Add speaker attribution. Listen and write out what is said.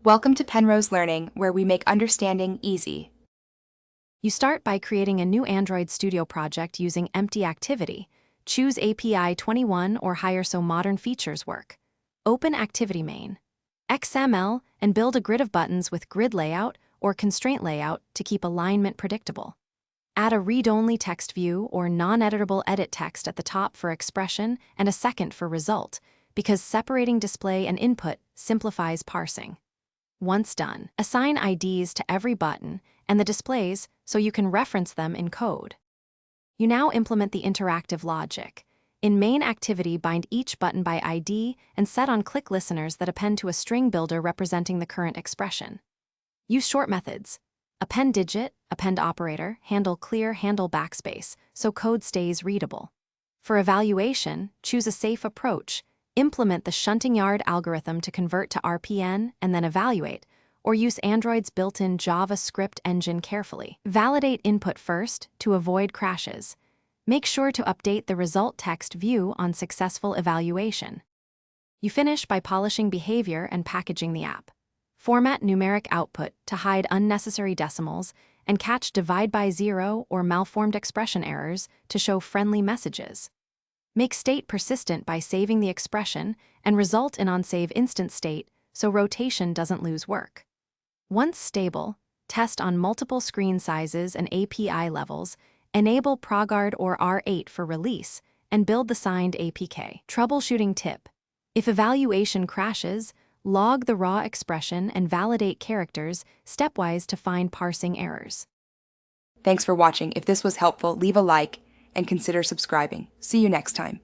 Speaker 1: Welcome to Penrose Learning, where we make understanding easy.
Speaker 2: You start by creating a new Android Studio project using empty activity. Choose API 21 or higher so modern features work. Open Activity Main, XML, and build a grid of buttons with grid layout or constraint layout to keep alignment predictable. Add a read-only text view or non-editable edit text at the top for expression and a second for result, because separating display and input simplifies parsing. Once done, assign IDs to every button and the displays so you can reference them in code. You now implement the interactive logic. In main activity, bind each button by ID and set on click listeners that append to a string builder representing the current expression. Use short methods. Append digit, append operator, handle clear, handle backspace, so code stays readable. For evaluation, choose a safe approach. Implement the shunting yard algorithm to convert to RPN and then evaluate, or use Android's built-in JavaScript engine carefully. Validate input first to avoid crashes. Make sure to update the result text view on successful evaluation. You finish by polishing behavior and packaging the app. Format numeric output to hide unnecessary decimals and catch divide by zero or malformed expression errors to show friendly messages. Make state persistent by saving the expression and result in on-save instant state so rotation doesn't lose work. Once stable, test on multiple screen sizes and API levels, enable ProGuard or R8 for release, and build the signed APK. Troubleshooting tip: if evaluation crashes, log the raw expression and validate characters stepwise to find parsing errors.
Speaker 1: Thanks for watching. If this was helpful, leave a like and consider subscribing. See you next time.